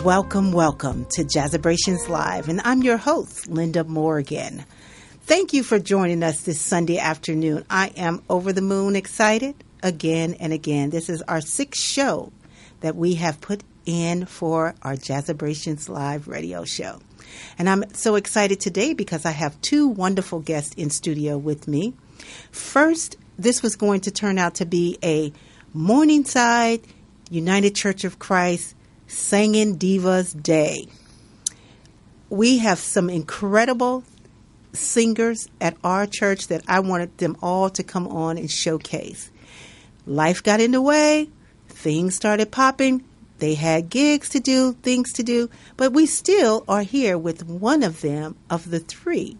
Welcome, welcome to Jazzabrations Live, and I'm your host, Linda Morgan. Thank you for joining us this Sunday afternoon. I am over the moon excited again and again. This is our 6th show that we have put in for our Jazzabrations Live radio show. And I'm so excited today because I have 2 wonderful guests in studio with me. First, this was going to turn out to be a Morningside United Church of Christ Singing Divas Day. We have some incredible singers at our church that I wanted them all to come on and showcase. Life got in the way. Things started popping. They had gigs to do, things to do, but we still are here with one of them of the 3.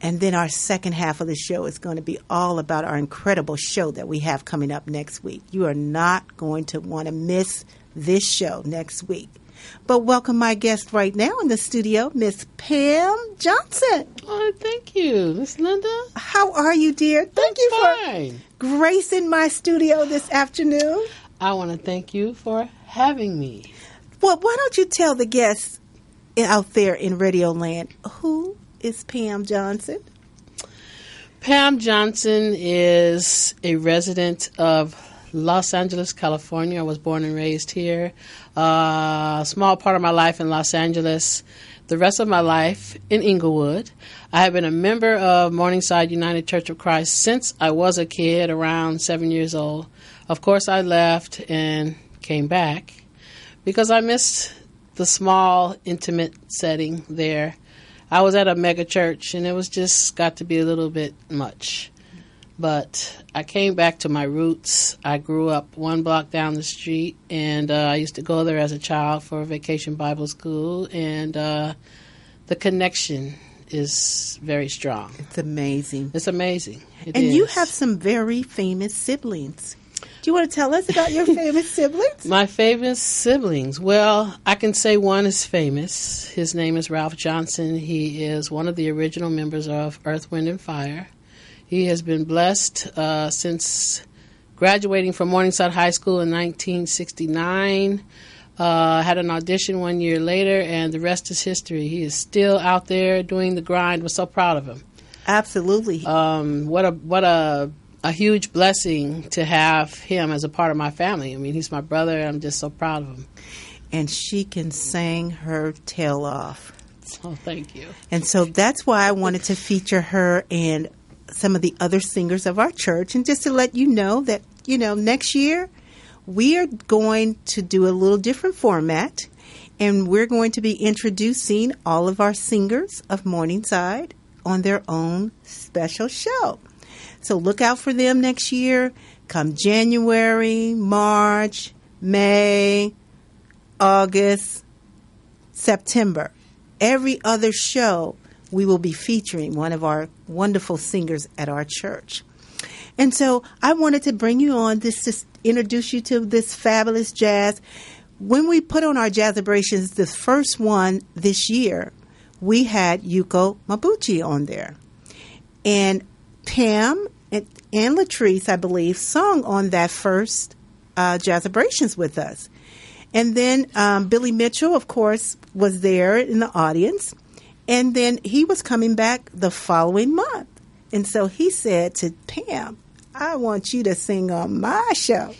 And then our second half of the show is going to be all about our incredible show that we have coming up next week. You are not going to want to miss this show next week. But welcome my guest right now in the studio, Miss Pam Johnson. Oh, thank you, Miss Linda. How are you, dear? Thank you for gracing my studio this afternoon. I want to thank you for having me. Well, why don't you tell the guests out there in Radio Land, who is Pam Johnson? Pam Johnson is a resident of Los Angeles, California. I was born and raised here. A small part of my life in Los Angeles. The rest of my life in Inglewood. I have been a member of Morningside United Church of Christ since I was a kid, around 7 years old. Of course, I left and came back because I missed the small, intimate setting there. I was at a mega church, and it was just got to be a little bit much. But I came back to my roots. I grew up 1 block down the street, and I used to go there as a child for vacation Bible school, and the connection is very strong. It's amazing. It's amazing. And you have some very famous siblings. Do you want to tell us about your famous siblings? My famous siblings. Well, I can say one is famous. His name is Ralph Johnson. He is one of the original members of Earth, Wind, and Fire. He has been blessed since graduating from Morningside High School in 1969. Had an audition 1 year later, and the rest is history. He is still out there doing the grind. We're so proud of him. Absolutely. What a huge blessing to have him as a part of my family. I mean, he's my brother, and I'm just so proud of him. And she can sing her tail off. Oh, thank you. And so that's why I wanted to feature her and some of the other singers of our church. And just to let you know that, next year we are going to do a little different format. And we're going to be introducing all of our singers of Morningside on their own special show. So look out for them next year. Come January, March, May, August, September. Every other show, we will be featuring one of our wonderful singers at our church. And so I wanted to bring you on this to introduce you to this fabulous jazz. When we put on our Jazzabrations, the first one this year, we had Yuko Mabuchi on there. And Pam and Latrice, I believe, sung on that first Jazzabrations with us. And then Billy Mitchell, of course, was there in the audience. And then he was coming back the following month. And so he said to Pam, I want you to sing on my show.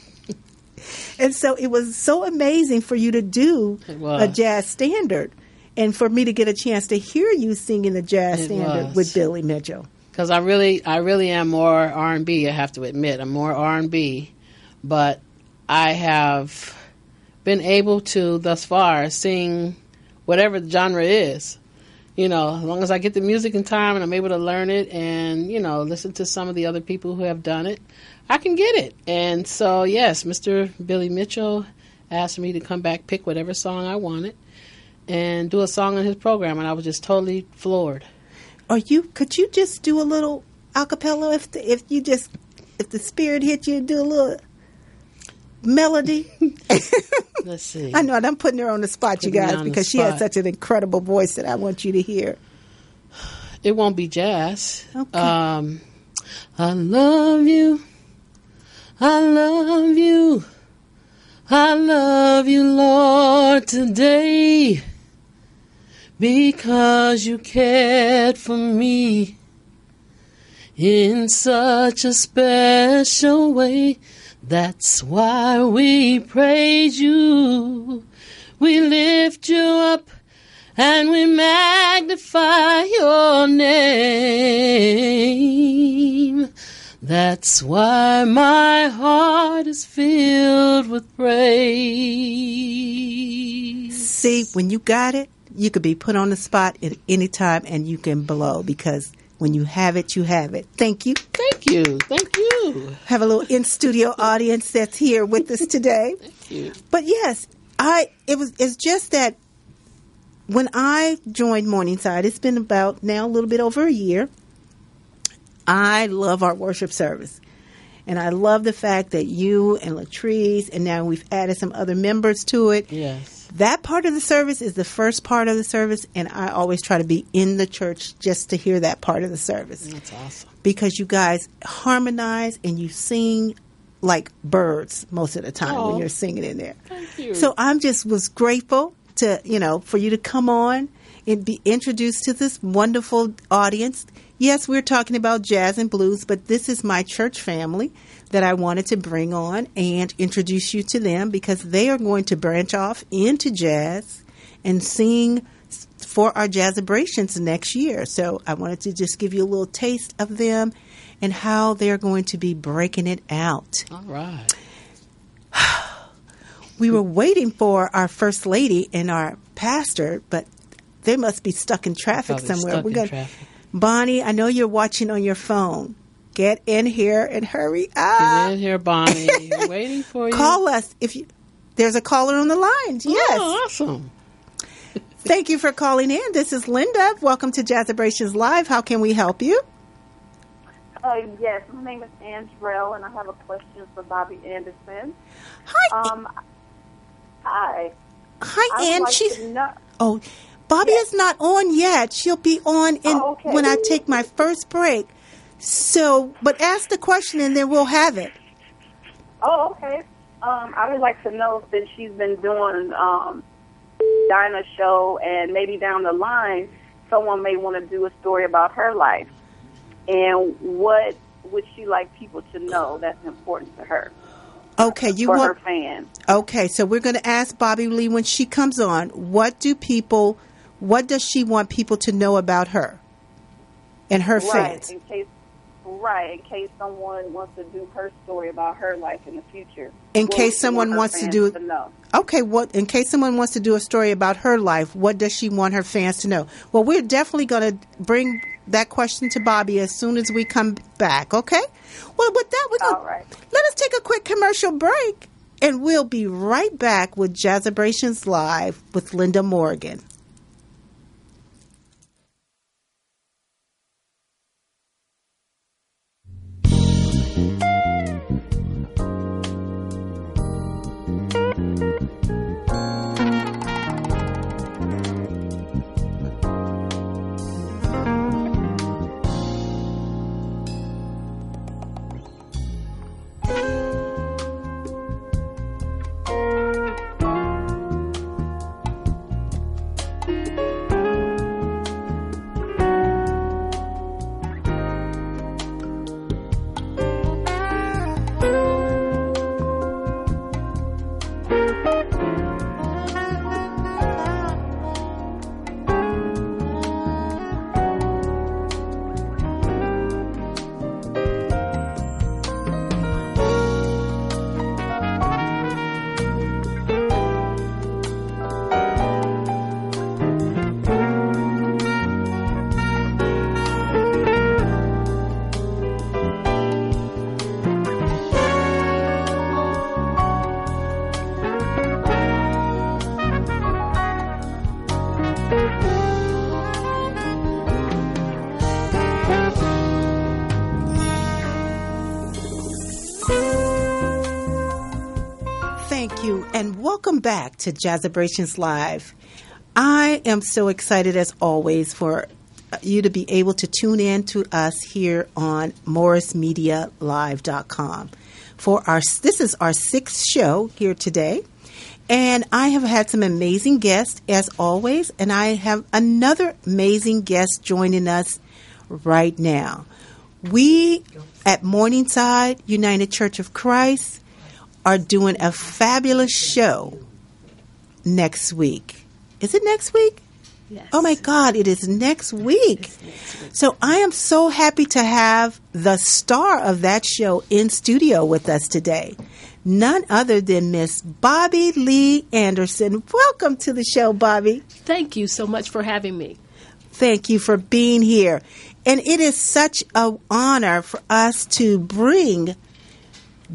And so it was so amazing for you to do a jazz standard and for me to get a chance to hear you singing the jazz standard with Billy Mitchell. Because I really am more R&B, I have to admit. I'm more R&B, but I have been able to, thus far, sing whatever the genre is. As long as I get the music in time and I'm able to learn it and, listen to some of the other people who have done it, I can get it. And so, yes, Mr. Billy Mitchell asked me to come back, pick whatever song I wanted, and do a song on his program, and I was just totally floored. Could you just do a little a cappella if the spirit hit you, do a little melody? Let's see. I know I'm putting her on the spot, you guys, because she has such an incredible voice that I want you to hear. It won't be jazz. Okay. I love you. I love you. I love you, Lord, today because you cared for me in such a special way. That's why we praise you. We lift you up and we magnify your name. That's why my heart is filled with praise. See, when you got it, you could be put on the spot at any time and you can blow, because when you have it, you have it. Thank you. Thank you. Thank you. Have a little in-studio audience that's here with us today. Thank you. But yes, it's just that when I joined Morningside, it's been about now a little bit over a year. I love our worship service. And I love the fact that you and Latrice, and now we've added some other members to it. Yes. That part of the service is the first part of the service, and I always try to be in the church just to hear that part of the service. That's awesome. Because you guys harmonize and you sing like birds most of the time when you're singing in there. Thank you. So I'm just was grateful to, for you to come on and be introduced to this wonderful audience. Yes, we're talking about jazz and blues, but this is my church family that I wanted to bring on and introduce you to them, because they are going to branch off into jazz and sing for our Jazzabrations next year. So I wanted to just give you a little taste of them and how they're going to be breaking it out. All right. We were waiting for our first lady and our pastor, but they must be stuck in traffic Probably somewhere. stuck in traffic. Bonnie, I know you're watching on your phone. Get in here and hurry up. Get in here, Bonnie. We're waiting for you. Call us there's a caller on the line. Yes. Oh, awesome. Thank you for calling in. This is Linda. Welcome to Jazzabrations Live. How can we help you? Yes, my name is Andrell, and I have a question for Bobbie Anderson. Hi. Hi. Hi, Ann. Like Bobbie is not on yet. She'll be on when I take my first break. So, but ask the question and then we'll have it. Oh, okay. I would like to know, since she's been doing Dinah's show, and maybe down the line, someone may want to do a story about her life. And what would she like people to know that's important to her? Okay, her fans. Okay, so we're going to ask Bobbie Lee when she comes on, what does she want people to know about her and her fans? In case someone wants to do her story about her life in the future. In case someone wants to do it. Okay, in case someone wants to do a story about her life, what does she want her fans to know? Well, we're definitely going to bring that question to Bobbie as soon as we come back, okay? Well, with that, let us take a quick commercial break, and we'll be right back with Jazzabrations Live with Linda Morgan. Thank you, and welcome back to Jazzabrations Live. I am so excited, as always, for you to be able to tune in to us here on MorrisMediaLive.com This is our 6th show here today. And I have had some amazing guests, as always, and I have another amazing guest joining us right now. We at Morningside United Church of Christ are doing a fabulous show next week. Is it next week? Yes. Oh, my God, it is next week. So I am so happy to have the star of that show in studio with us today. None other than Miss Bobbie Lee Anderson. Welcome to the show, Bobbie. Thank you so much for having me. Thank you for being here. And it is such an honor for us to bring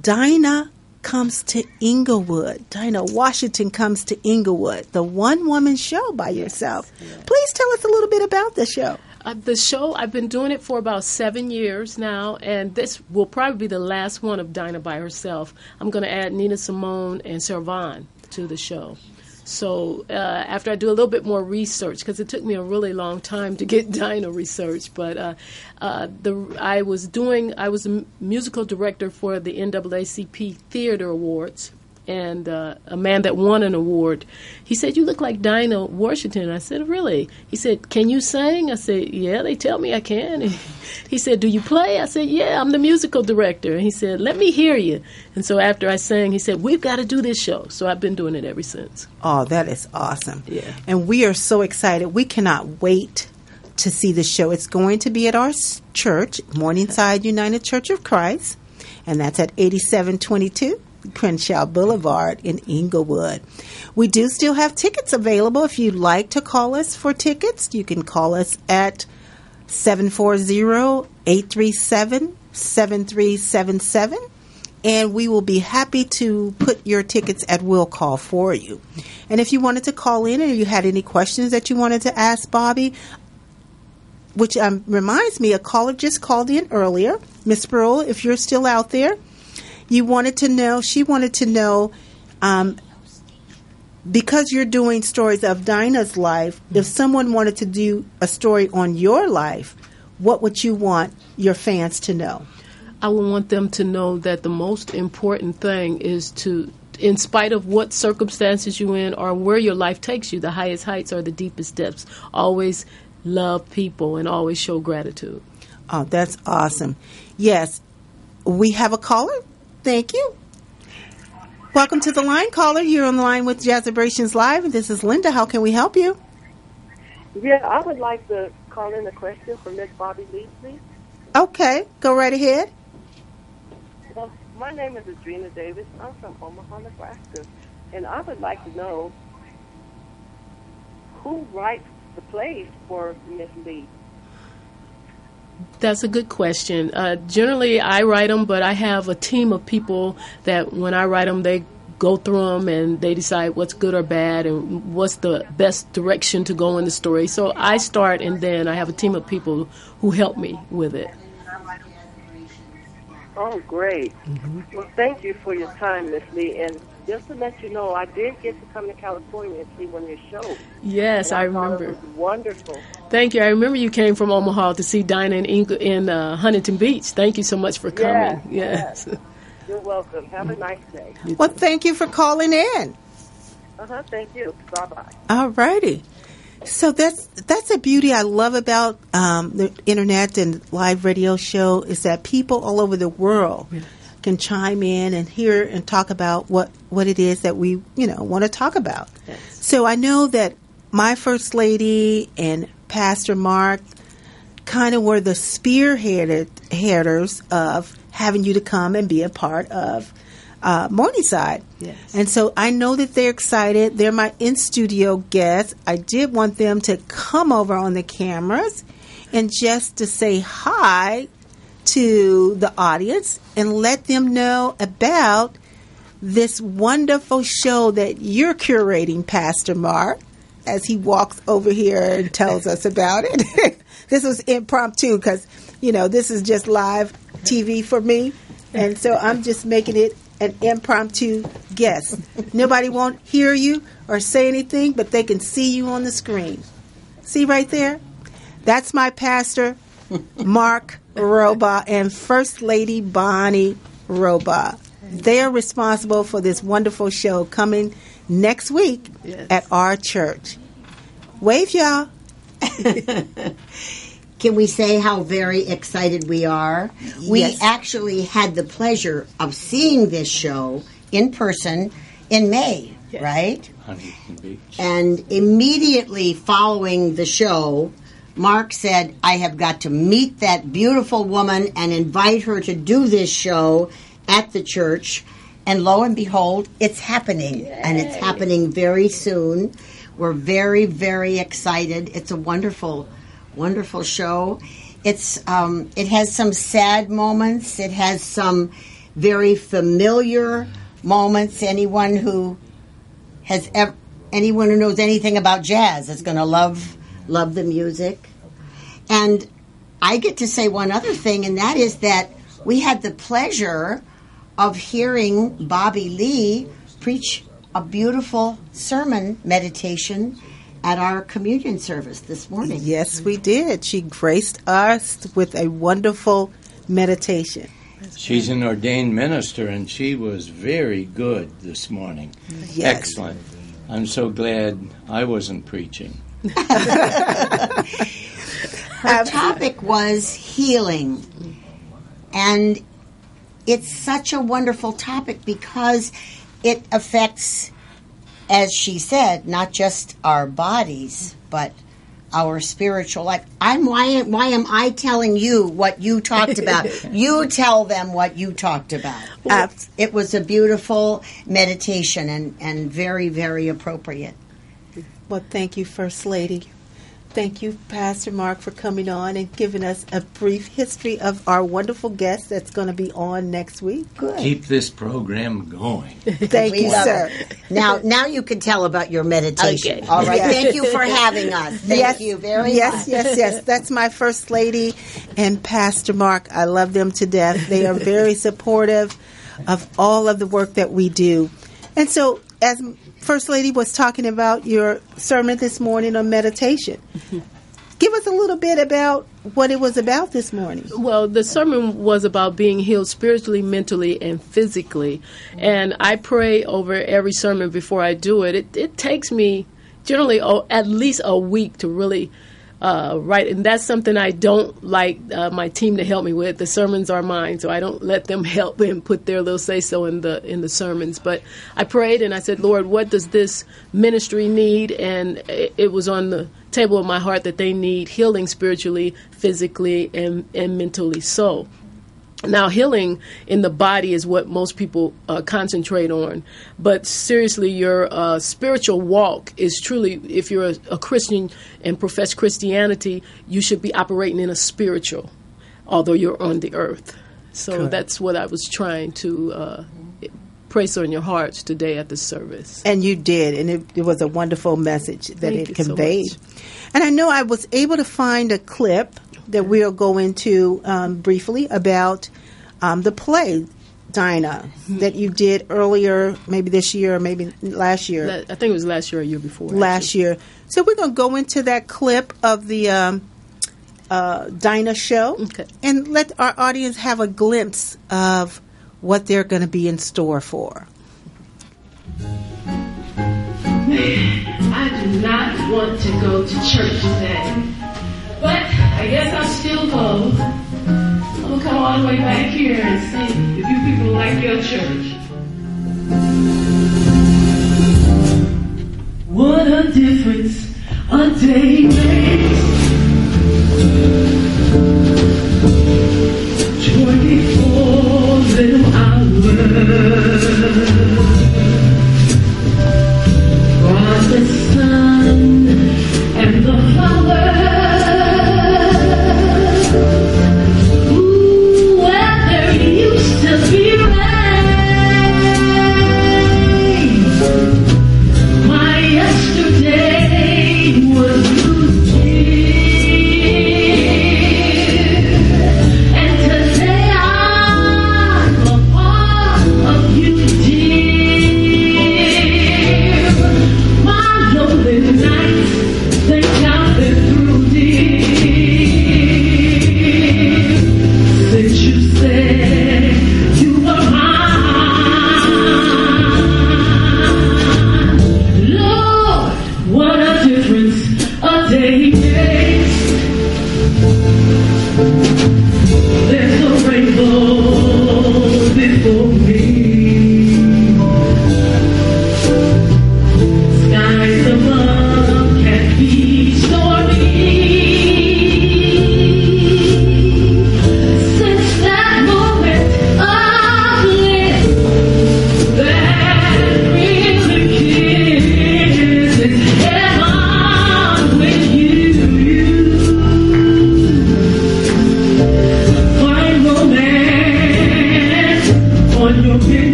Dinah comes to Inglewood. Dinah Washington comes to Inglewood, the one-woman show by yourself. Yes. Please tell us a little bit about the show. The show, I've been doing it for about 7 years now, and this will probably be the last one of Dinah by herself. I'm going to add Nina Simone and Sarah Vaughan to the show. So after I do a little bit more research, because it took me a really long time to get Dinah research, but I was a musical director for the NAACP Theater Awards, and a man that won an award, he said, "You look like Dinah Washington." I said, "Really?" He said, "Can you sing?" I said, "Yeah, they tell me I can." And he said, "Do you play?" I said, "Yeah, I'm the musical director." And he said, "Let me hear you." And so after I sang, he said, "We've got to do this show." So I've been doing it ever since. Oh, that is awesome. Yeah. And we are so excited. We cannot wait to see the show. It's going to be at our church, Morningside United Church of Christ, and that's at 8722 Crenshaw Boulevard in Inglewood. We do still have tickets available. If you'd like to call us for tickets, you can call us at 740-837-7377, and we will be happy to put your tickets at will call for you. And if you wanted to call in and you had any questions that you wanted to ask Bobbie, which reminds me, a caller just called in earlier, Miss Sproul, if you're still out there. She wanted to know, because you're doing stories of Dinah's life, if someone wanted to do a story on your life, what would you want your fans to know? I would want them to know that the most important thing is to, in spite of what circumstances you're in or where your life takes you, the highest heights or the deepest depths, always love people and always show gratitude. Oh, that's awesome. Yes, we have a caller. Thank you. Welcome to the line, caller. You're on the line with Jazzabrations Live, and this is Linda. How can we help you? Yeah, I would like to call in a question for Miss Bobbie Lee, please. Okay, go right ahead. Well, my name is Adrena Davis. I'm from Omaha, Nebraska, and I would like to know who writes the plays for Miss Lee. That's a good question. Generally, I write them, but I have a team of people that when I write them, they go through them and they decide what's good or bad and what's the best direction to go in the story. So I start, and then I have a team of people who help me with it. Oh, great. Mm-hmm. Well, thank you for your time, Miss Lee. And just to let you know, I did get to come to California and see one of your shows. Yes, I thought remember. It was wonderful. Thank you. I remember you came from Omaha to see Dinah in Huntington Beach. Thank you so much for coming. Yes. You're welcome. Have a nice day. Well, thank you for calling in. Thank you. Bye-bye. All righty. So that's a beauty I love about the internet and live radio show is that people all over the world can chime in and hear and talk about what it is that we want to talk about. Yes. So I know that my First Lady and Pastor Mark kind of were the spearheaders of having you to come and be a part of Morningside. Yes. And so I know that they're excited. They're my in-studio guests. I did want them to come over on the cameras and just to say hi to the audience and let them know about this wonderful show that you're curating, Pastor Mark, as he walks over here and tells us about it. This was impromptu because, this is just live TV for me. And so I'm just making it an impromptu guest. Nobody won't hear you or say anything, but they can see you on the screen. See right there? That's my pastor, Mark Roba, and First Lady Bonnie Roba. They are responsible for this wonderful show coming next week at our church. Wave, y'all. Can we say how very excited we are? We Yes. actually had the pleasure of seeing this show in person in May, right? Huntington Beach. And immediately following the show, Mark said, I have got to meet that beautiful woman and invite her to do this show at the church. And lo and behold, it's happening. And it's happening very soon. We're very, very excited. It's a wonderful, wonderful show. It has some sad moments. It has some very familiar moments. Anyone who knows anything about jazz is going to love the music. And I get to say one other thing, and that is that we had the pleasure of hearing Bobbie Lee preach a beautiful sermon meditation at our communion service this morning. Yes, we did. She graced us with a wonderful meditation. She's an ordained minister, and she was very good this morning. Yes. Excellent. I'm so glad I wasn't preaching. Her topic was healing. And it's such a wonderful topic because it affects, as she said, not just our bodies, but our spiritual life. Why am I telling you what you talked about? You tell them what you talked about. It was a beautiful meditation and very, very appropriate. Well, thank you, First Lady. Thank you, Pastor Mark, for coming on and giving us a brief history of our wonderful guest that's going to be on next week. Good. Keep this program going. Thank We you, love sir. it. Now you can tell about your meditation. Okay. All right. Yes. Thank you for having us. Thank you very much. Yes. That's my First Lady and Pastor Mark. I love them to death. They are very supportive of all of the work that we do. And so, as First Lady was talking about your sermon this morning on meditation, give us a little bit about what it was about this morning. Well, the sermon was about being healed spiritually, mentally, and physically. And I pray over every sermon before I do it. It takes me generally at least a week to really write. And that's something I don't like my team to help me with. The sermons are mine, so I don't let them help and put their little say-so in the sermons. But I prayed and I said, Lord, what does this ministry need? And it was on the table of my heart that they need healing spiritually, physically, and mentally. So now healing in the body is what most people concentrate on. But seriously, your spiritual walk is truly, if you're a Christian and profess Christianity, you should be operating in a spiritual, although you're on the earth. So Correct. That's what I was trying to place on your hearts today at the service. And you did, and it was a wonderful message that Thank it you so conveyed. much. And I know I was able to find a clip that we'll go into briefly about the play, Dinah, that you did earlier, maybe this year or maybe last year. I think it was last year or year before. Last year. So we're going to go into that clip of the Dinah show and let our audience have a glimpse of what they're going to be in store for. I do not want to go to church today, but I guess I'll still go. I'm going to come all the way back here and see if you people like your church. What a difference a day makes. 24 little hours. Brought the sun and the flowers. Ooh, where there used to be rain. My yesterday was losing.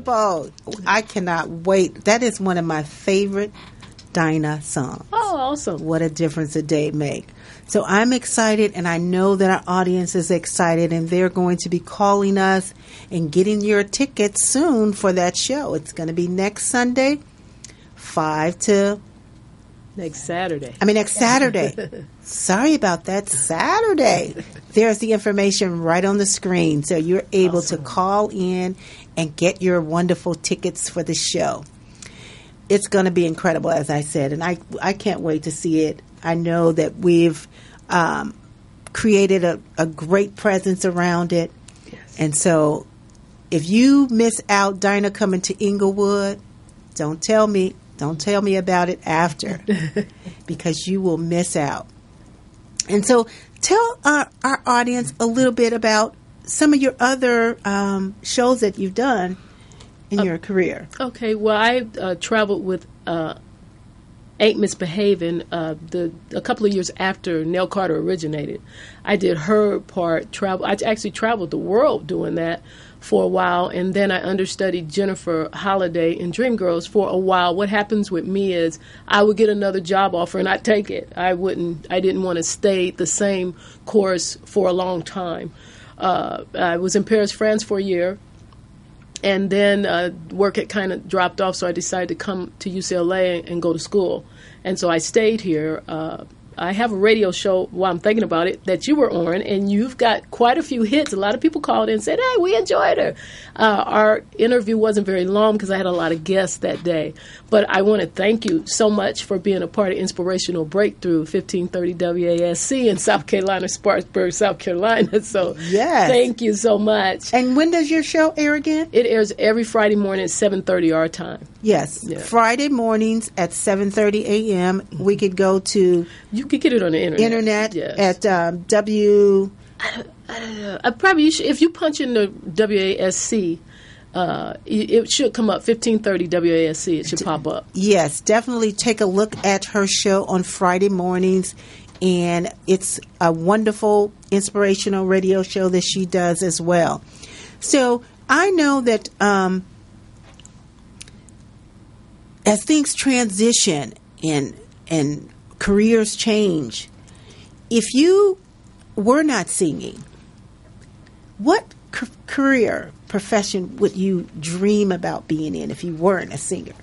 Unbelievable. I cannot wait. That is one of my favorite Dinah songs. Oh, awesome. What a difference a day make. So I'm excited, and I know that our audience is excited, and they're going to be calling us and getting your tickets soon for that show. It's going to be next Sunday, 5 to... Next Saturday. Next Saturday. Sorry about that. Saturday. There's the information right on the screen, so you're able to call in and get your wonderful tickets for the show. It's going to be incredible, as I said, and I can't wait to see it. I know that we've created a great presence around it. Yes. And so if you miss out Dinah coming to Inglewood, don't tell me about it after, because you will miss out. And so tell our audience a little bit about some of your other shows that you've done in your career. Okay, well, I traveled with Ain't Misbehaving a couple of years after Nell Carter originated. I did her part, travel. I actually traveled the world doing that for a while, and then I understudied Jennifer Holliday in Dreamgirls for a while. What happens with me is I would get another job offer and I'd take it. I didn't want to stay the same course for a long time. I was in Paris, France for a year, and then work had kind of dropped off, so I decided to come to UCLA and go to school. And so I stayed here. I have a radio show, while I'm thinking about it, that you were on, and you've got quite a few hits. A lot of people called in and said, hey, we enjoyed her. Our interview wasn't very long because I had a lot of guests that day. But I want to thank you so much for being a part of Inspirational Breakthrough, 1530 WASC in South Carolina, Spartanburg, South Carolina. So yes. Thank you so much. And when does your show air again? It airs every Friday morning at 7:30 our time. Yes, yeah. Friday mornings at 7:30 a.m. We could go to... You could get it on the internet. Yes. At W... I probably should, if you punch in the WASC, it should come up, 1530 WASC. It should pop up. Yes, definitely take a look at her show on Friday mornings. And it's a wonderful inspirational radio show that she does as well. So I know that as things transition and careers change, if you were not singing, what career, profession would you dream about being in if you weren't a singer?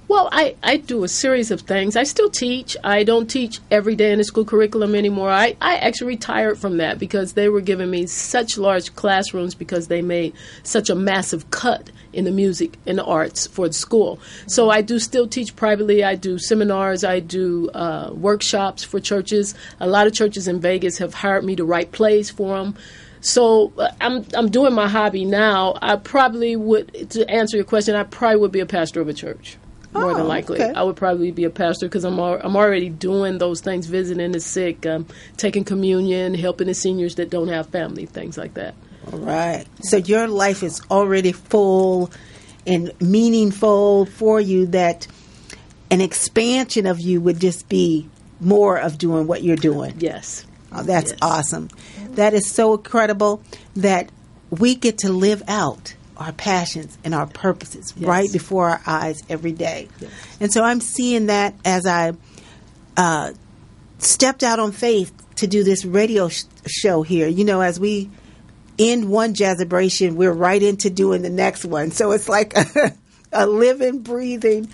Well, I do a series of things. I still teach. I don't teach every day in the school curriculum anymore. I actually retired from that because they were giving me such large classrooms because they made such a massive cut in the music and the arts for the school. So I do still teach privately. I do seminars. I do workshops for churches. A lot of churches in Vegas have hired me to write plays for them. So I'm doing my hobby now. I probably would, to answer your question, I probably would be a pastor of a church. More than likely. Okay. I would probably be a pastor because I'm already doing those things, visiting the sick, taking communion, helping the seniors that don't have family, things like that. All right. So your life is already full and meaningful for you, that an expansion of you would just be more of doing what you're doing. Yes. Oh, that's awesome. That is so incredible that we get to live out our passions and our purposes right before our eyes every day. Yes. And so I'm seeing that as I stepped out on faith to do this radio show here. You know, as we end one Jazzabration, we're right into doing the next one. So it's like a living, breathing,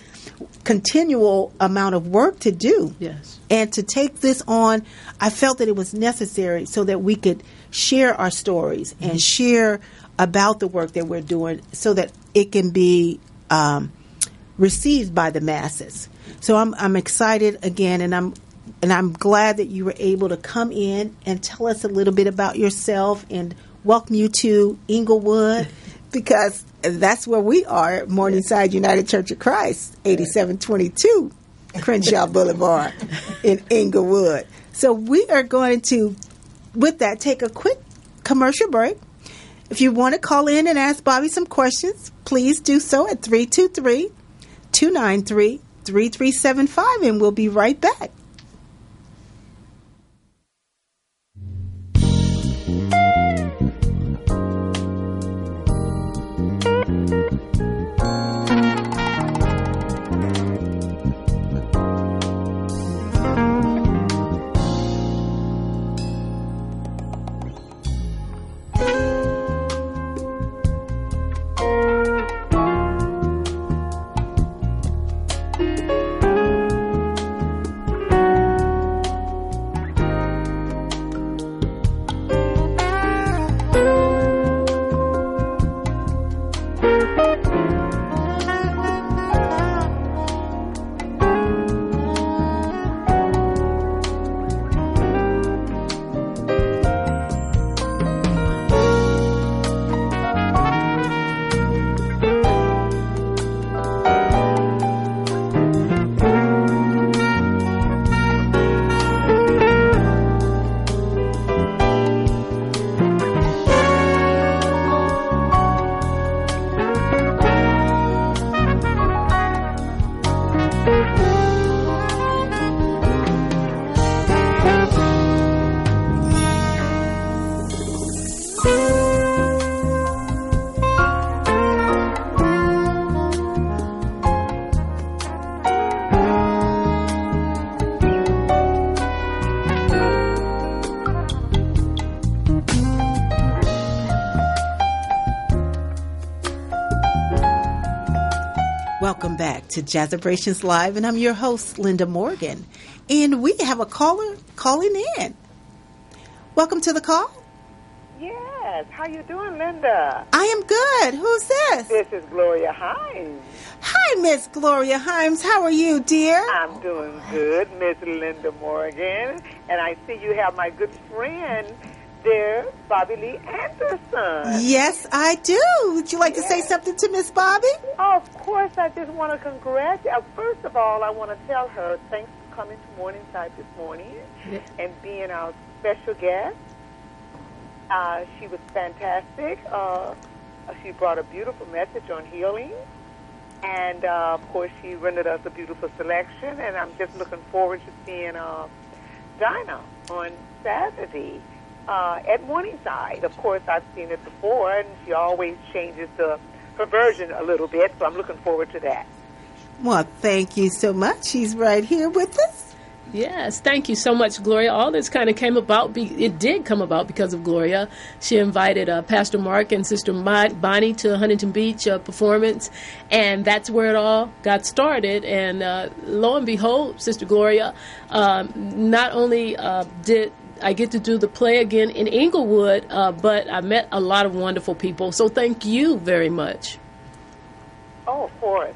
continual amount of work to do. Yes. And to take this on, I felt that it was necessary so that we could share our stories and share about the work that we're doing so that it can be received by the masses. So I'm excited again, and I'm glad that you were able to come in and tell us a little bit about yourself and welcome you to Inglewood, because that's where we are at Morningside United Church of Christ, 8722 Crenshaw Boulevard in Inglewood. So we are going to, with that, take a quick commercial break. If you want to call in and ask Bobbie some questions, please do so at 323-293-3375, and we'll be right back. Welcome back to Jazzabrations Live, and I'm your host, Linda Morgan. And we have a caller calling in. Welcome to the call. Yes. How you doing, Linda? I am good. Who's this? This is Gloria Hines. Hi, Miss Gloria Himes. How are you, dear? I'm doing good, Miss Linda Morgan. And I see you have my good friend there, Bobbie Lee Anderson. Yes, I do. Would you like to say something to Miss Bobbie? Oh, of course. I just want to congratulate. First of all, I want to tell her thanks for coming to Morningside this morning and being our special guest. She was fantastic. She brought a beautiful message on healing. And, of course, she rendered us a beautiful selection. And I'm just looking forward to seeing Dinah on Saturday at Morningside. Of course, I've seen it before, and she always changes her version a little bit, so I'm looking forward to that. Well, thank you so much. She's right here with us. Yes, thank you so much, Gloria. All this kind of came about, it did come about because of Gloria. She invited Pastor Mark and Sister Bonnie to Huntington Beach performance, and that's where it all got started. And lo and behold, Sister Gloria, not only did I get to do the play again in Inglewood, but I met a lot of wonderful people. So thank you very much. Oh, of course.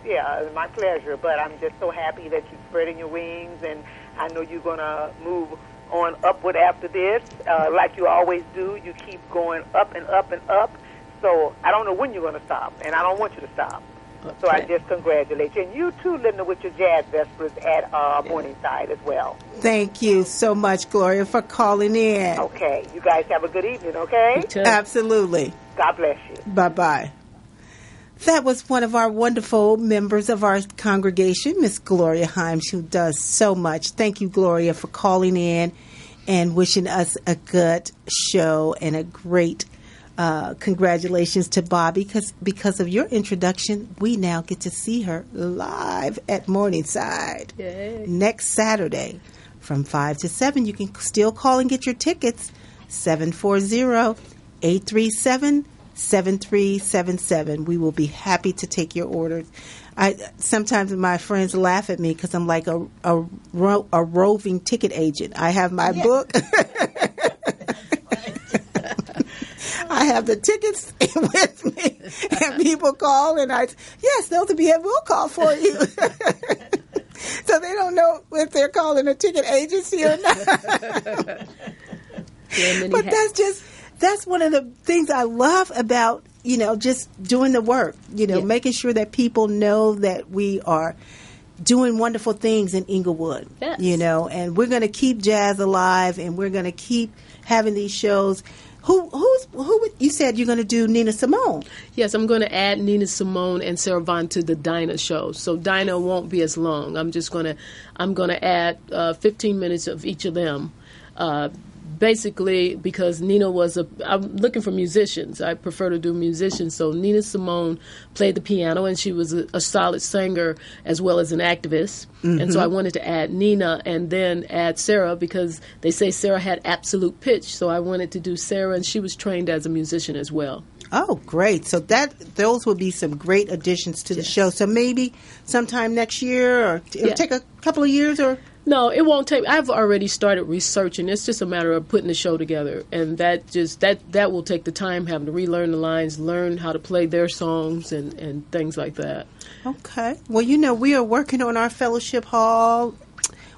Yeah, my pleasure. But I'm just so happy that you're spreading your wings, and I know you're going to move on upward after this, like you always do. You keep going up and up and up. So I don't know when you're going to stop, and I don't want you to stop. Okay. So I just congratulate you. And you too, Linda, with your Jazz Vespers at Morningside as well. Thank you so much, Gloria, for calling in. Okay. You guys have a good evening, okay? Absolutely. God bless you. Bye-bye. That was one of our wonderful members of our congregation, Miss Gloria Himes, who does so much. Thank you, Gloria, for calling in and wishing us a good show and a great congratulations to Bobbie, because of your introduction, we now get to see her live at Morningside. Yay. Next Saturday from 5 to 7. You can still call and get your tickets, 740-837-7377. We will be happy to take your orders. Sometimes my friends laugh at me because I'm like a roving ticket agent. I have my book. I have the tickets with me, and people call, and yes, those will be it. We'll call for you. So they don't know if they're calling a ticket agency or not. But that's one of the things I love about, just doing the work, making sure that people know that we are doing wonderful things in Inglewood, and we're going to keep jazz alive, and we're going to keep having these shows. Who you said you're going to do Nina Simone? Yes, I'm going to add Nina Simone and Sarah Vaughan to the Dinah show. So Dinah won't be as long. I'm going to add 15 minutes of each of them. Basically, because Nina I'm looking for musicians. I prefer to do musicians. So Nina Simone played the piano, and she was a solid singer as well as an activist. Mm-hmm. And so I wanted to add Nina and then add Sarah, because they say Sarah had absolute pitch. So I wanted to do Sarah, and she was trained as a musician as well. Oh, great. So those will be some great additions to the show. So maybe sometime next year, or it'll take a couple of years, or... No, it won't take. I've already started researching. It's just a matter of putting the show together, and that will take the time, having to relearn the lines, learn how to play their songs, and things like that. Okay. Well, we are working on our fellowship hall.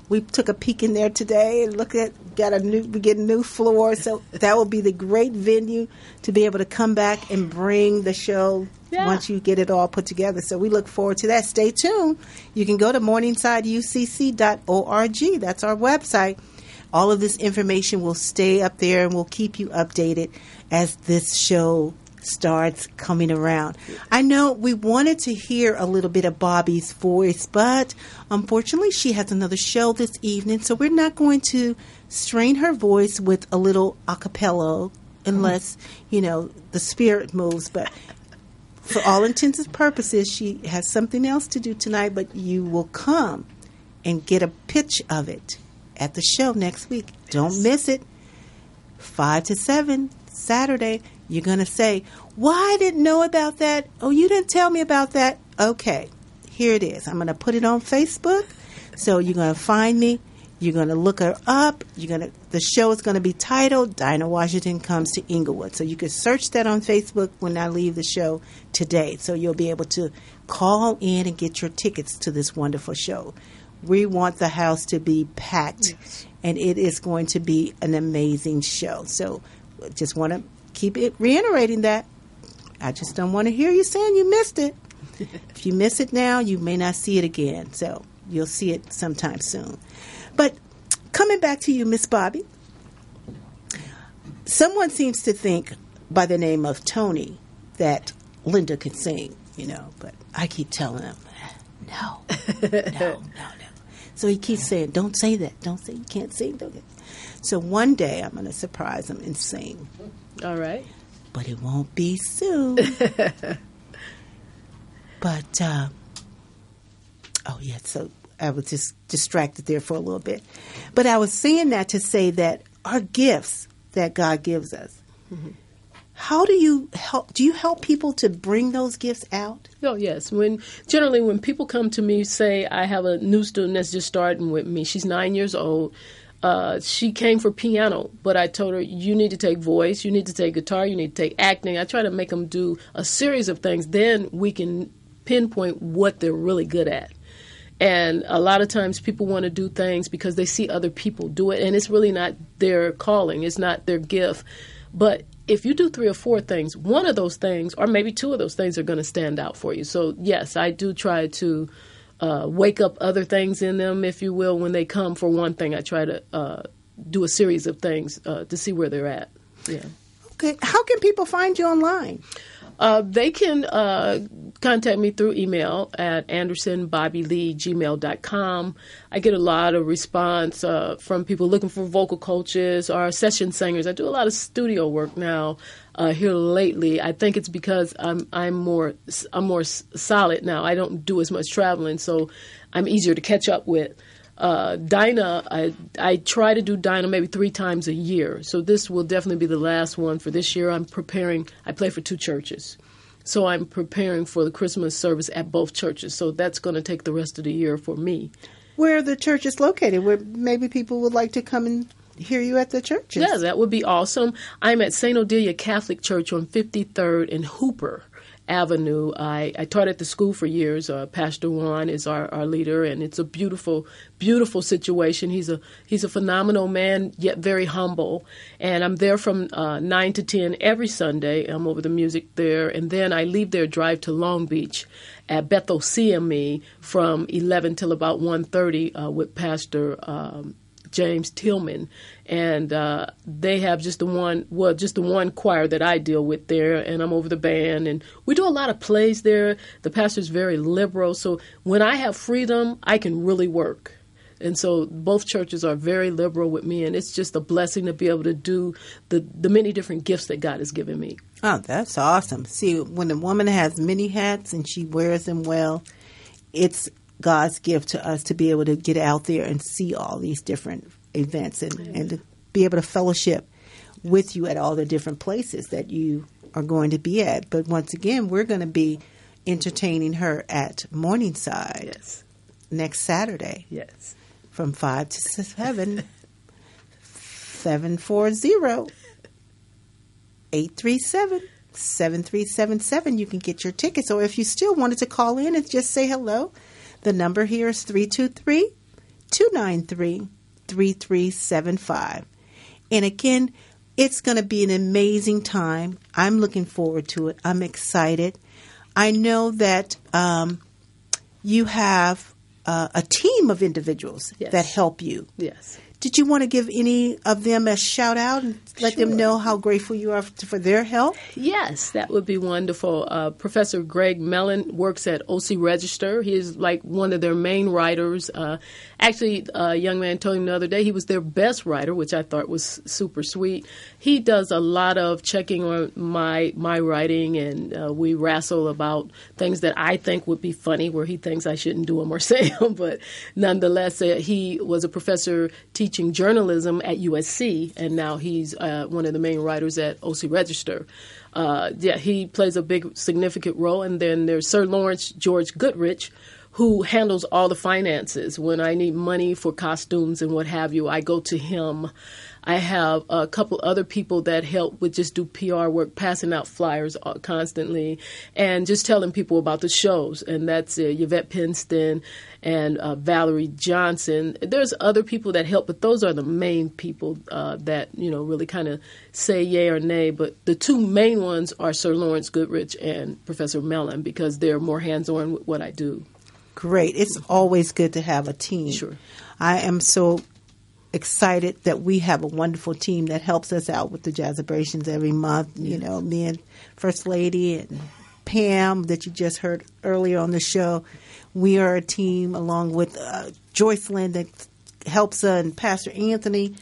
We took a peek in there today and we're getting a new floor, so that will be the great venue to be able to come back and bring the show once you get it all put together. So we look forward to that. Stay tuned. You can go to morningsideucc.org. That's our website. All of this information will stay up there, and we'll keep you updated as this show starts coming around. I know we wanted to hear a little bit of Bobbie's voice, but unfortunately she has another show this evening, so we're not going to strain her voice with a little a cappella unless, the spirit moves. But for all intents and purposes, she has something else to do tonight, but you will come and get a pitch of it at the show next week. Don't miss it. 5 to 7, Saturday. You're going to say, "Well, I didn't know about that. Oh, you didn't tell me about that." Okay, here it is. I'm going to put it on Facebook. So you're going to find me. You're going to look her up. The show is going to be titled Dinah Washington Comes to Inglewood. So you can search that on Facebook when I leave the show today. So you'll be able to call in and get your tickets to this wonderful show. We want the house to be packed, and it is going to be an amazing show. So just want to keep it reiterating that. I just don't want to hear you saying you missed it. If you miss it now, you may not see it again. So you'll see it sometime soon. But coming back to you, Miss Bobbie, someone seems to think by the name of Tony that Linda can sing, but I keep telling him, no. So he keeps saying, don't say that. Don't say you can't sing. So one day I'm going to surprise him and sing. All right. But it won't be soon. But, so I was just distracted there for a little bit. But I was saying that to say that our gifts that God gives us, how do you help? Do you help people to bring those gifts out? Oh, yes. Generally, when people come to me, say, I have a new student that's just starting with me. She's 9 years old. She came for piano, but I told her, you need to take voice, you need to take guitar, you need to take acting. I try to make them do a series of things. Then we can pinpoint what they're really good at. And a lot of times people want to do things because they see other people do it, and it's really not their calling. It's not their gift. But if you do 3 or 4 things, one of those things, or maybe 2 of those things, are going to stand out for you. So, yes, I do try to wake up other things in them, if you will. When they come for one thing, I try to do a series of things to see where they're at. Yeah. Okay. How can people find you online? They can contact me through email at andersonbobbielee@gmail.com. I get a lot of response from people looking for vocal coaches or session singers. I do a lot of studio work now here lately. I think it's because I'm more solid now. I don't do as much traveling, so I'm easier to catch up with. Dinah, I try to do Dinah maybe 3 times a year. So this will definitely be the last one for this year. I play for 2 churches. So I'm preparing for the Christmas service at both churches. So that's going to take the rest of the year for me. Where are the churches located? Where maybe people would like to come and hear you at the churches? Yeah, that would be awesome. I'm at St. Odelia Catholic Church on 53rd and Hooper Avenue. I taught at the school for years. Pastor Juan is our leader, and it's a beautiful, beautiful situation. He's a phenomenal man, yet very humble. And I'm there from 9 to 10 every Sunday. I'm over the music there, and then I leave there, drive to Long Beach at Bethel CME from 11 till about 1:30 with Pastor James Tillman, and they have just the one choir that I deal with there, and I'm over the band, and we do a lot of plays there. The pastor's very liberal, so when I have freedom, I can really work. And so both churches are very liberal with me, and it's just a blessing to be able to do the many different gifts that God has given me. Oh, that's awesome. See, when a woman has many hats and she wears them well, it's God's gift to us to be able to get out there and see all these different events and to be able to fellowship with you at all the different places that you are going to be at. But once again, we're going to be entertaining her at Morningside next Saturday. Yes. From 5 to 7, 740-837-7377. You can get your tickets. Or if you still wanted to call in and just say hello, the number here is 323-293-3375. And again, it's going to be an amazing time. I'm looking forward to it. I'm excited. I know that you have a team of individuals that help you. Yes. Did you want to give any of them a shout out and let them know how grateful you are for their help? Yes, that would be wonderful. Professor Greg Mellon works at OC Register. He is like one of their main writers. Actually, a young man told him the other day he was their best writer, which I thought was super sweet. He does a lot of checking on my writing, and we wrestle about things that I think would be funny where he thinks I shouldn't do them or say them. But nonetheless, he was a professor teaching teaching journalism at USC, and now he's one of the main writers at OC Register. He plays a big, significant role. And then there's Sir Lawrence George Goodrich, who handles all the finances. When I need money for costumes and what have you, I go to him. I have a couple other people that help with just do PR work, passing out flyers constantly, and just telling people about the shows. And that's Yvette Pinston and Valerie Johnson. There's other people that help, but those are the main people that, really kind of say yay or nay. But the two main ones are Sir Lawrence Goodrich and Professor Mellon, because they're more hands-on with what I do. Great. It's always good to have a team. Sure. I am so excited that we have a wonderful team that helps us out with the Jazzabrations every month. Yes. Me and First Lady and Pam that you just heard earlier on the show. We are a team along with Joycelyn that helps and Pastor Anthony.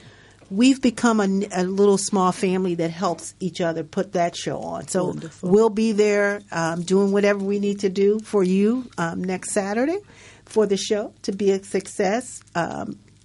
We've become a little small family that helps each other put that show on. So wonderful. We'll be there doing whatever we need to do for you next Saturday for the show to be a success.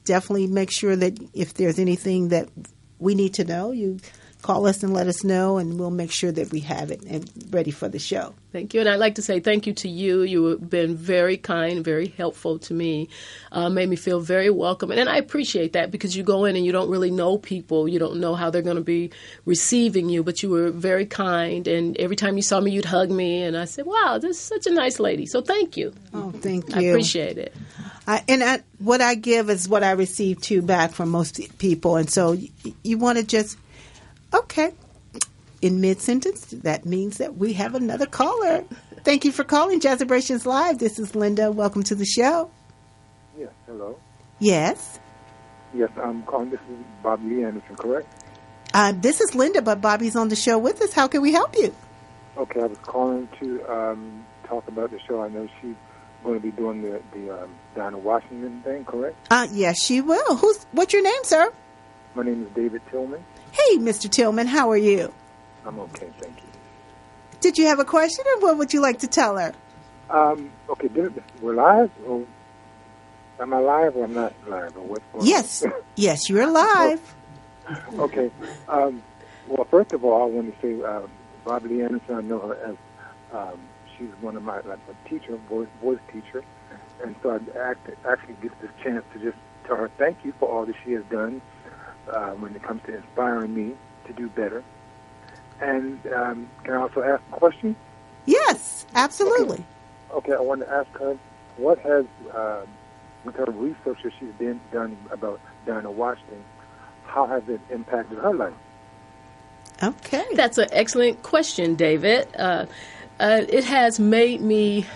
Definitely make sure that if there's anything that we need to know, you call us and let us know, and we'll make sure that we have it and ready for the show. Thank you. And I'd like to say thank you to you. You have been very kind, very helpful to me, made me feel very welcome. And I appreciate that, because you go in and you don't really know people. You don't know how they're going to be receiving you, but you were very kind. And every time you saw me, you'd hug me. And I said, wow, this is such a nice lady. So thank you. Oh, thank you. I appreciate it. What I give is what I receive too back from most people. And so you want to just... Okay. In mid-sentence, that means that we have another caller. Thank you for calling Jazzabrations Live. This is Linda. Welcome to the show. Yes, hello. Yes. Yes, I'm calling. This is Bobbie Anderson, correct? This is Linda, but Bobbie's on the show with us. How can we help you? Okay, I was calling to talk about the show. I know she's going to be doing the Dinah Washington thing, correct? Yes, she will. What's your name, sir? My name is David Tillman. Hey, Mr. Tillman, how are you? I'm okay, thank you. Did you have a question, or what would you like to tell her? Okay, we're live? Or am I live or I'm not live? Or what's going on? Yes, you're live. Okay. Well, first of all, I want to say Bobbie Anderson, I know her as she's one of my, like a teacher, voice teacher. And so I actually get this chance to just tell her thank you for all that she has done when it comes to inspiring me to do better. And can I also ask a question? Yes, absolutely. Okay, I want to ask her, what has, with her research that she's done about Dinah Washington, how has it impacted her life? Okay. That's an excellent question, David. It has made me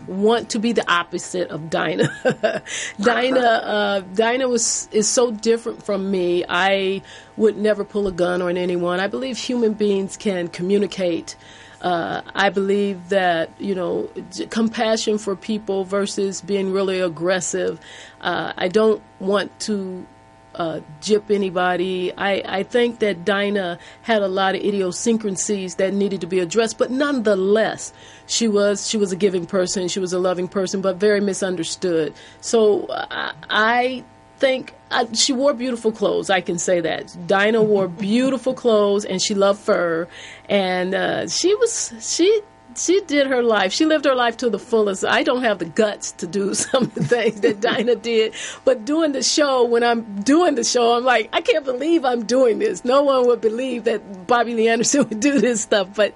want to be the opposite of Dinah. Dinah is so different from me. I would never pull a gun on anyone. I believe human beings can communicate. I believe that, compassion for people versus being really aggressive. I don't want to gyp anybody. I think that Dinah had a lot of idiosyncrasies that needed to be addressed, but nonetheless, she was a giving person, she was a loving person, but very misunderstood. So I think she wore beautiful clothes. I can say that. Dinah wore beautiful clothes, and she loved fur, and she did her life. She lived her life to the fullest. I don't have the guts to do some of the things that Dinah did. But doing the show, when I'm doing the show, I'm like, I can't believe I'm doing this. No one would believe that Bobbie Lee Anderson would do this stuff. But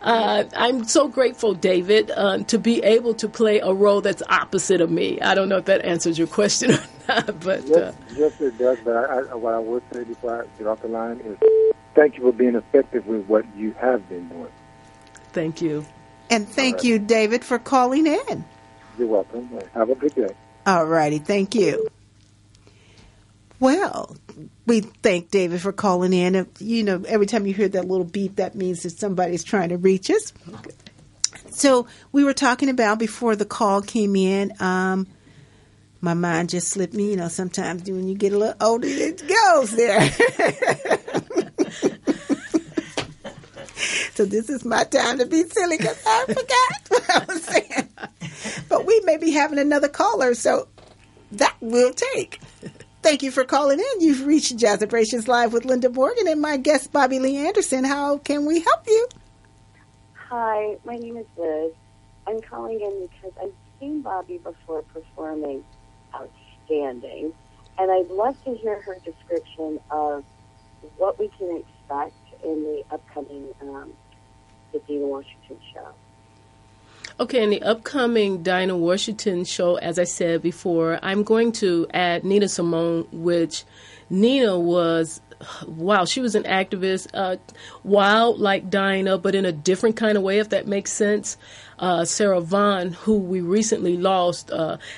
I'm so grateful, David, to be able to play a role that's opposite of me. I don't know if that answers your question or not. But yes, it does. But what I would say before I get off the line is thank you for being effective with what you have been doing. Thank you. And thank you, David, for calling in. You're welcome. Have a good day. All righty. Thank you. Well, we thank David for calling in. Every time you hear that little beep, that means that somebody's trying to reach us. Okay. So we were talking about before the call came in, my mind just slipped me. Sometimes when you get a little older, it goes there. So this is my time to be silly because I forgot what I was saying. But we may be having another caller, so that will take. Thank you for calling in. You've reached Jazzabrations Live with Linda Morgan and my guest, Bobbie Lee Anderson. How can we help you? Hi, my name is Liz. I'm calling in because I've seen Bobbie before performing outstanding, and I'd love to hear her description of what we can expect in the upcoming the Dinah Washington show. Okay, in the upcoming Dinah Washington show, as I said before, I'm going to add Nina Simone, which Nina was, wow, she was an activist, wild like Dinah, but in a different kind of way, if that makes sense. Sarah Vaughan, who we recently lost,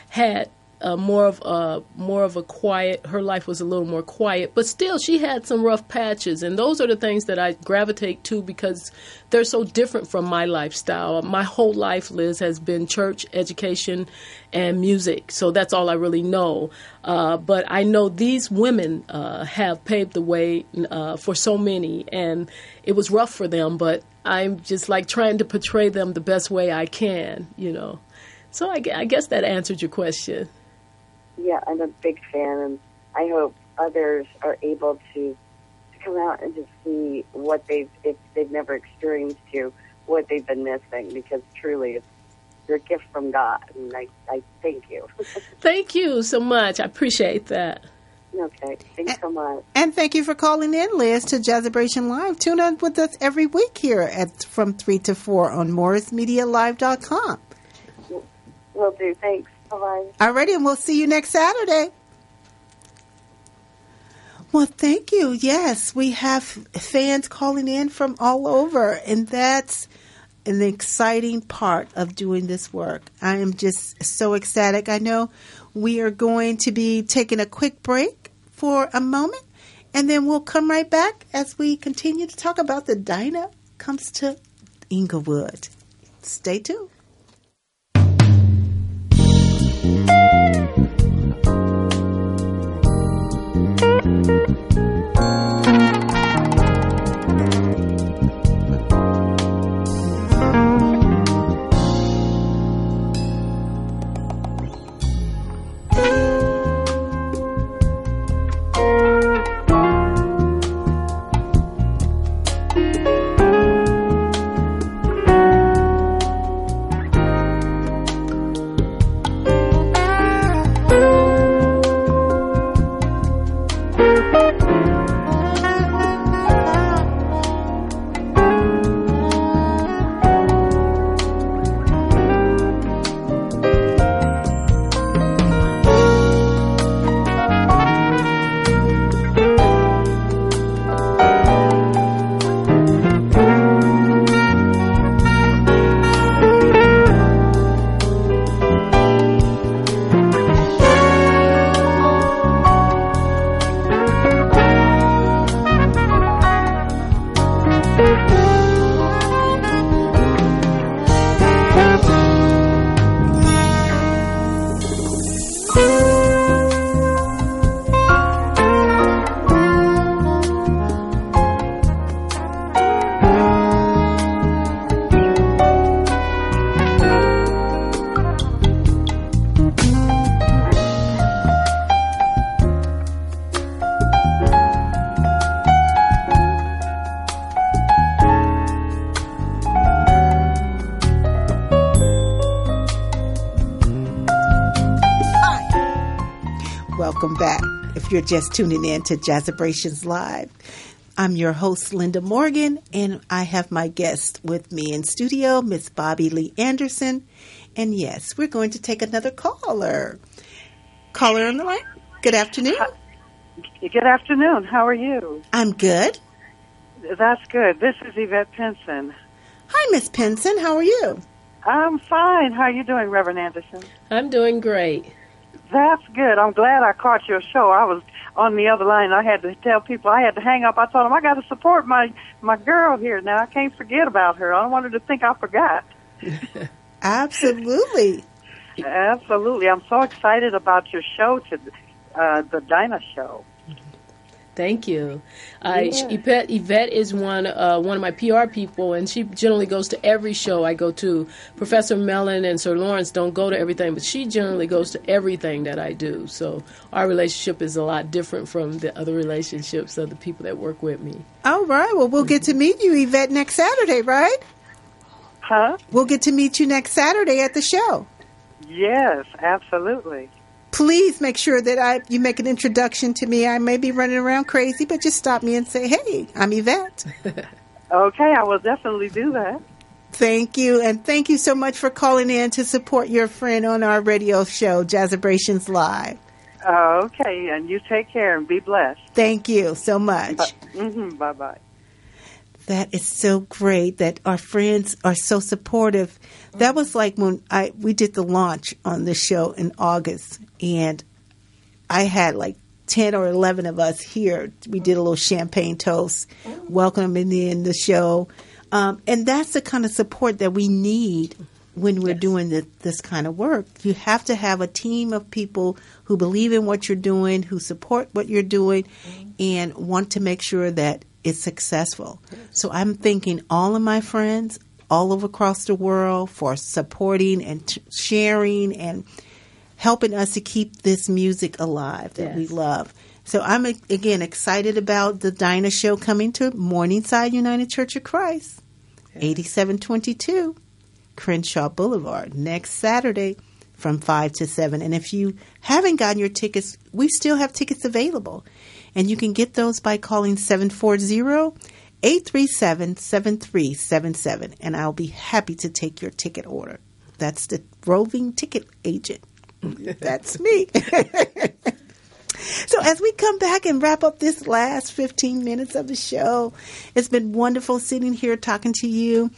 had more of a quiet. Her life was a little more quiet, but still she had some rough patches, and those are the things that I gravitate to because they're so different from my lifestyle. My whole life, Liz, has been church, education, and music, so that's all I really know. But I know these women have paved the way for so many, and it was rough for them, but I'm just like trying to portray them the best way I can, you know. So I guess that answered your question. Yeah, I'm a big fan, and I hope others are able to come out and to see what if they've never experienced you, what they've been missing, because truly it's your gift from God, and I thank you. Thank you so much. I appreciate that. Okay, thanks so much. And thank you for calling in, Liz, to Jazzabration Live. Tune in with us every week here from 3 to 4 on MorrisMediaLive.com. Will do. Thanks. Bye-bye. All righty, and we'll see you next Saturday. Well, thank you. Yes, we have fans calling in from all over, and that's an exciting part of doing this work. I am just so ecstatic. I know we are going to be taking a quick break for a moment, and then we'll come right back as we continue to talk about the Dinah Comes to Inglewood. Stay tuned. Welcome back. If you're just tuning in to Jazzabrations Live, I'm your host, Linda Morgan, and I have my guest with me in studio, Miss Bobbie Lee Anderson. And yes, we're going to take another caller. Caller on the line. Good afternoon. Good afternoon. How are you? I'm good. That's good. This is Yvette Pinson. Hi, Miss Pinson. How are you? I'm fine. How are you doing, Reverend Anderson? I'm doing great. That's good. I'm glad I caught your show. I was on the other line. I had to tell people I had to hang up. I told them I got to support my girl here now. I can't forget about her. I don't want her to think I forgot. Absolutely. Absolutely. I'm so excited about your show, the Dinah show. Thank you. Yvette is one of my PR people, and she generally goes to every show I go to. Professor Mellon and Sir Lawrence don't go to everything, but she generally goes to everything that I do. So our relationship is a lot different from the other relationships of the people that work with me. All right. Well, we'll get to meet you, Yvette, next Saturday, right? Huh? We'll get to meet you next Saturday at the show. Yes, absolutely. Please make sure that you make an introduction to me. I may be running around crazy, but just stop me and say, hey, I'm Yvette. Okay, I will definitely do that. Thank you. And thank you so much for calling in to support your friend on our radio show, Jazzabrations Live. Okay, and you take care and be blessed. Thank you so much. Bye-bye. That is so great that our friends are so supportive. That was like when we did the launch on this show in August, and I had like 10 or 11 of us here. We did a little champagne toast, welcoming in the show. And that's the kind of support that we need when we're doing this kind of work. You have to have a team of people who believe in what you're doing, who support what you're doing, and want to make sure that it's successful. So I'm thanking all of my friends all over across the world for supporting and sharing and helping us to keep this music alive that we love. So I'm, again, excited about the Dinah Show coming to Morningside United Church of Christ, 8722 Crenshaw Boulevard, next Saturday from 5 to 7. And if you haven't gotten your tickets, we still have tickets available. And you can get those by calling 740-837-7377. And I'll be happy to take your ticket order. That's the roving ticket agent. That's me. So as we come back and wrap up this last 15 minutes of the show, it's been wonderful sitting here talking to you.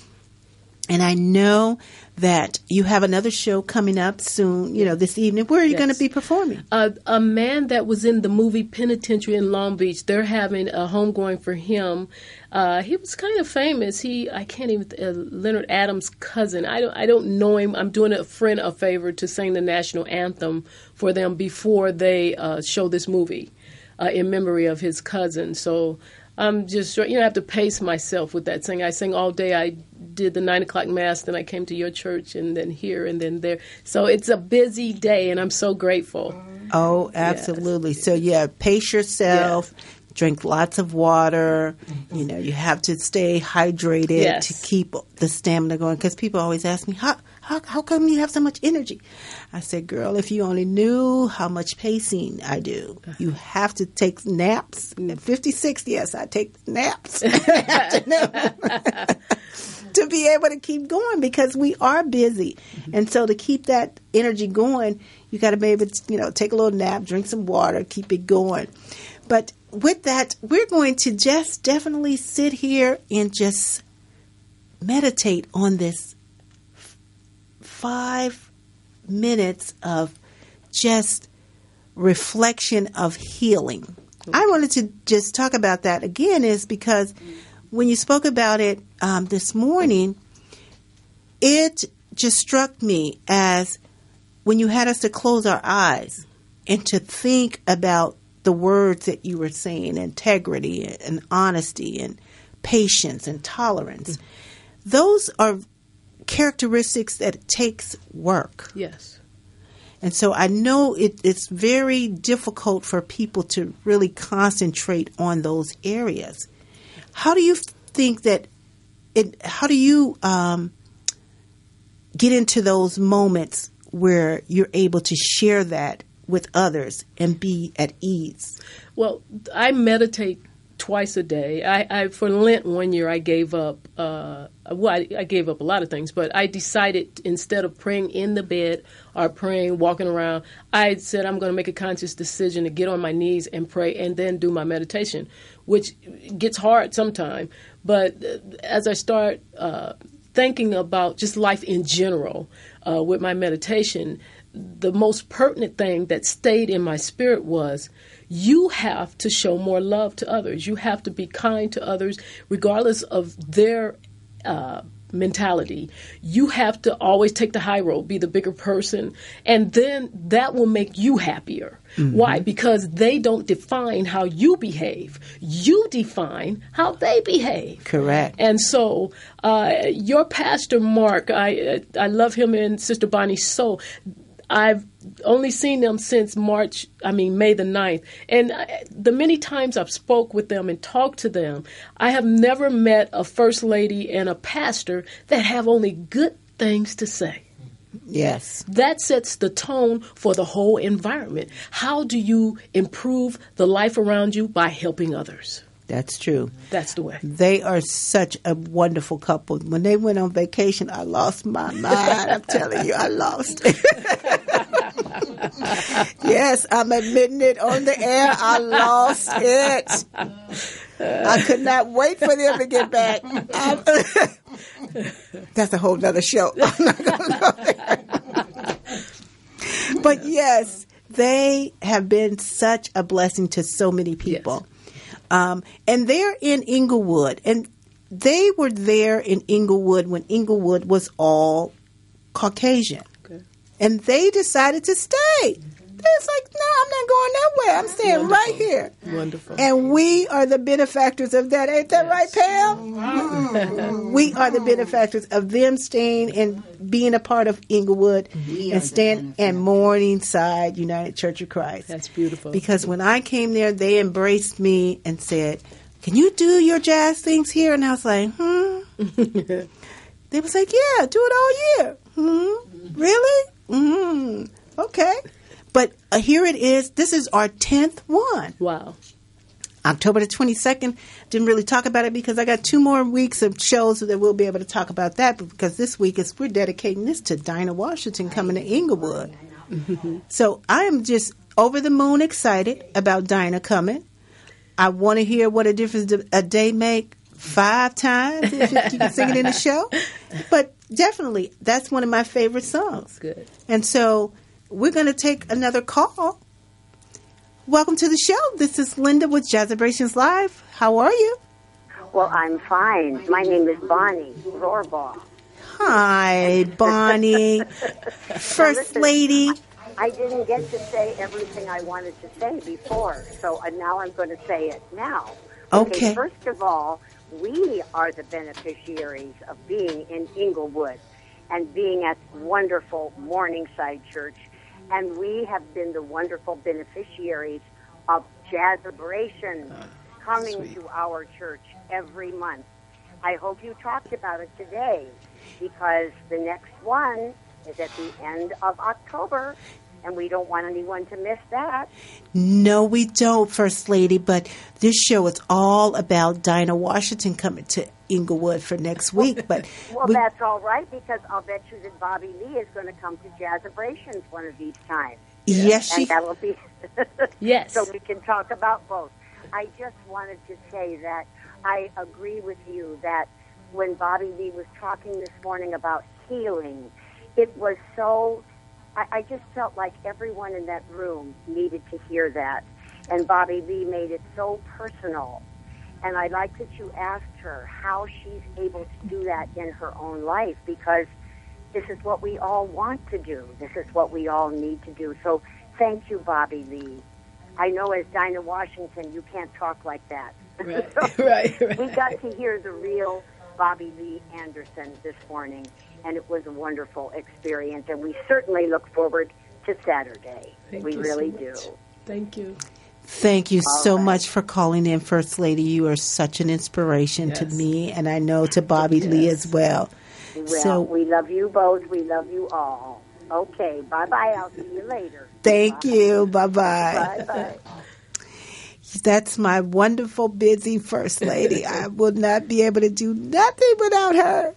And I know that you have another show coming up soon, this evening. Where are you going to be performing? A man that was in the movie Penitentiary in Long Beach, they're having a homegoing for him. He was kind of famous. Leonard Adams' cousin. I don't know him. I'm doing a friend a favor to sing the national anthem for them before they show this movie in memory of his cousin. So I'm just, I have to pace myself with that singing. I sing all day. I did the 9 o'clock mass, then I came to your church, and then here, and then there. So it's a busy day, and I'm so grateful. Oh, absolutely. Yes. So, pace yourself, drink lots of water. You have to stay hydrated to keep the stamina going. Because people always ask me, how come you have so much energy? I said, girl, if you only knew how much pacing I do. You have to take naps. At 56, yes, I take naps in the afternoon to be able to keep going because we are busy. And so to keep that energy going, you got to be able to, take a little nap, drink some water, keep it going. But with that, we're going to just definitely sit here and just meditate on this 5 minutes of just reflection of healing. I wanted to just talk about that again is because when you spoke about it this morning, it just struck me as when you had us to close our eyes and to think about the words that you were saying, integrity and honesty and patience and tolerance. Those are characteristics that it takes work. Yes. And so I know it's very difficult for people to really concentrate on those areas. How do you think that how do you get into those moments where you're able to share that with others and be at ease? Well, I meditate twice a day. I for Lent one year I gave up. I gave up a lot of things, but I decided instead of praying in the bed or praying walking around, I said I'm going to make a conscious decision to get on my knees and pray and then do my meditation, which gets hard sometimes. But as I start thinking about just life in general with my meditation, the most pertinent thing that stayed in my spirit was you have to show more love to others. You have to be kind to others, regardless of their mentality. You have to always take the high road, be the bigger person, and then that will make you happier. Why? Because they don't define how you behave. You define how they behave. Correct. And so your pastor, Mark, I love him and Sister Bonnie so. I've only seen them since May the 9th. And the many times I've spoke with them and talked to them, I have never met a first lady and a pastor that have only good things to say. Yes. That sets the tone for the whole environment. How do you improve the life around you? By helping others. That's true. That's the way. They are such a wonderful couple. When they went on vacation, I lost my mind. I'm telling you, I lost it. Yes, I'm admitting it on the air. I lost it. I could not wait for them to get back. That's a whole nother show. I'm not going to go there. But yes, they have been such a blessing to so many people. Yes. And they're in Inglewood, and they were there in Inglewood when Inglewood was all Caucasian. Okay. And they decided to stay. It's like, no, I'm not going nowhere. I'm staying right here. Wonderful. And we are the benefactors of that. Ain't that right, Pam? We are the benefactors of them staying and being a part of Inglewood and staying at Morningside United Church of Christ. That's beautiful. Because when I came there, they embraced me and said, can you do your jazz things here? And I was like, They was like, yeah, do it all year. Really? Okay. But here it is. This is our 10th one. Wow. October the 22nd. Didn't really talk about it because I got 2 more weeks of shows that we'll be able to talk about that. But because this week we're dedicating this to Dinah Washington coming to Inglewood. So I am just over the moon excited about Dinah coming. I want to hear what a difference a day make 5 times if you can sing it in the show. But definitely, that's one of my favorite songs. Good. And so we're going to take another call. Welcome to the show. This is Linda with Jazzabrations Live. How are you? Well, I'm fine. My name is Bonnie Rohrbaugh. Hi, Bonnie. First Lady. I didn't get to say everything I wanted to say before, so now I'm going to say it now. Okay. First of all, we are the beneficiaries of being in Inglewood and being at wonderful Morningside Church. And we have been the wonderful beneficiaries of Jazzabrations coming to our church every month. I hope you talked about it today because the next one is at the end of October, and we don't want anyone to miss that. No, we don't, First Lady, but this show is all about Dinah Washington coming to Inglewood for next week. But that's all right, because I'll bet you that Bobbie Lee is going to come to Jazzabrations one of these times. Yes, and that'll be yes. So we can talk about both. I just wanted to say that I agree with you that when Bobbie Lee was talking this morning about healing, it was so. I just felt like everyone in that room needed to hear that, and Bobbie Lee made it so personal. And I like that you asked her how she's able to do that in her own life, because this is what we all want to do. This is what we all need to do. So thank you, Bobbie Lee. I know as Dinah Washington, you can't talk like that. Right, so right. We got to hear the real Bobbie Lee Anderson this morning, and it was a wonderful experience. And we certainly look forward to Saturday. We really do. Thank you. Thank you so much for calling in, First Lady. You are such an inspiration to me, and I know to Bobbie Lee as well. Well, so we love you both. We love you all. Okay, bye-bye. I'll see you later. Thank you. Bye-bye. Bye-bye. That's my wonderful, busy First Lady. I will not be able to do nothing without her.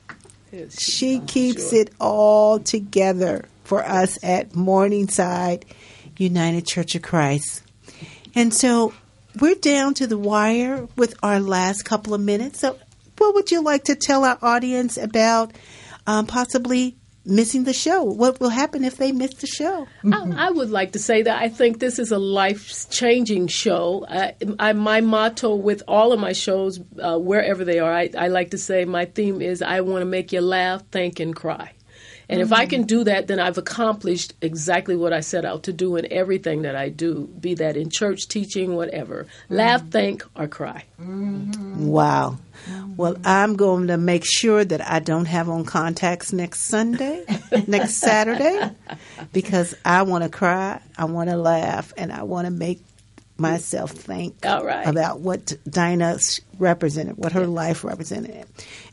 She keeps it all together for us at Morningside United Church of Christ. And so we're down to the wire with our last couple of minutes. So what would you like to tell our audience about possibly missing the show. What will happen if they miss the show? I would like to say that I think this is a life-changing show. My motto with all of my shows, wherever they are, I like to say my theme is I want to make you laugh, think, and cry. And if I can do that, then I've accomplished exactly what I set out to do in everything that I do, be that in church, teaching, whatever. Laugh, think, or cry. Wow. Well, I'm going to make sure that I don't have on contacts next Saturday, because I want to cry, I want to laugh, and I want to make myself think about what Dinah represented, what her life represented.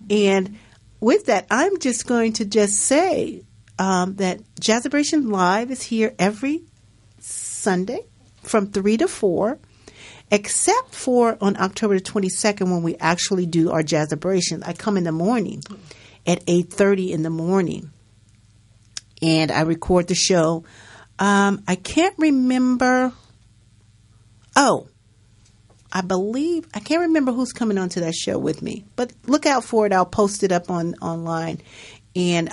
And with that, I'm just going to just say that Jazzabrations Live is here every Sunday from 3 to 4, except for on October the 22nd when we actually do our Jazzabrations. I come in the morning at 8:30 in the morning, and I record the show. I can't remember. I can't remember who's coming onto that show with me, but look out for it. I'll post it up online. And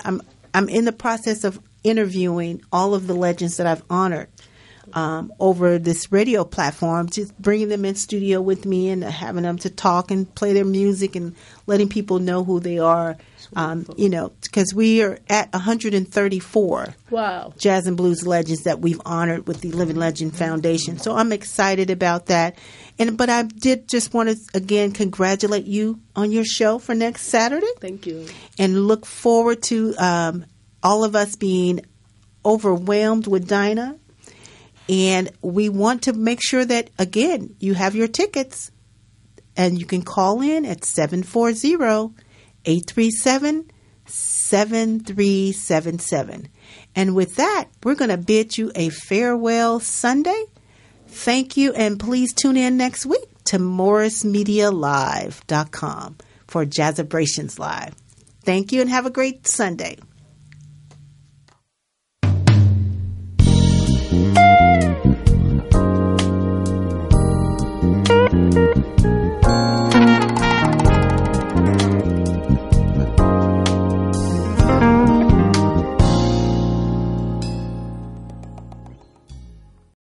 I'm in the process of interviewing all of the legends that I've honored over this radio platform, just bringing them in studio with me and having them to talk and play their music and letting people know who they are. Because we are at 134 jazz and blues legends that we've honored with the Living Legend Foundation. So I'm excited about that. But I did just want to, again, congratulate you on your show for next Saturday. Thank you. And look forward to all of us being overwhelmed with Dinah. And we want to make sure that, again, you have your tickets. And you can call in at 740-837-7377. And with that, we're going to bid you a farewell Sunday. Thank you, and please tune in next week to MorrisMediaLive.com for Jazzabrations Live. Thank you, and have a great Sunday.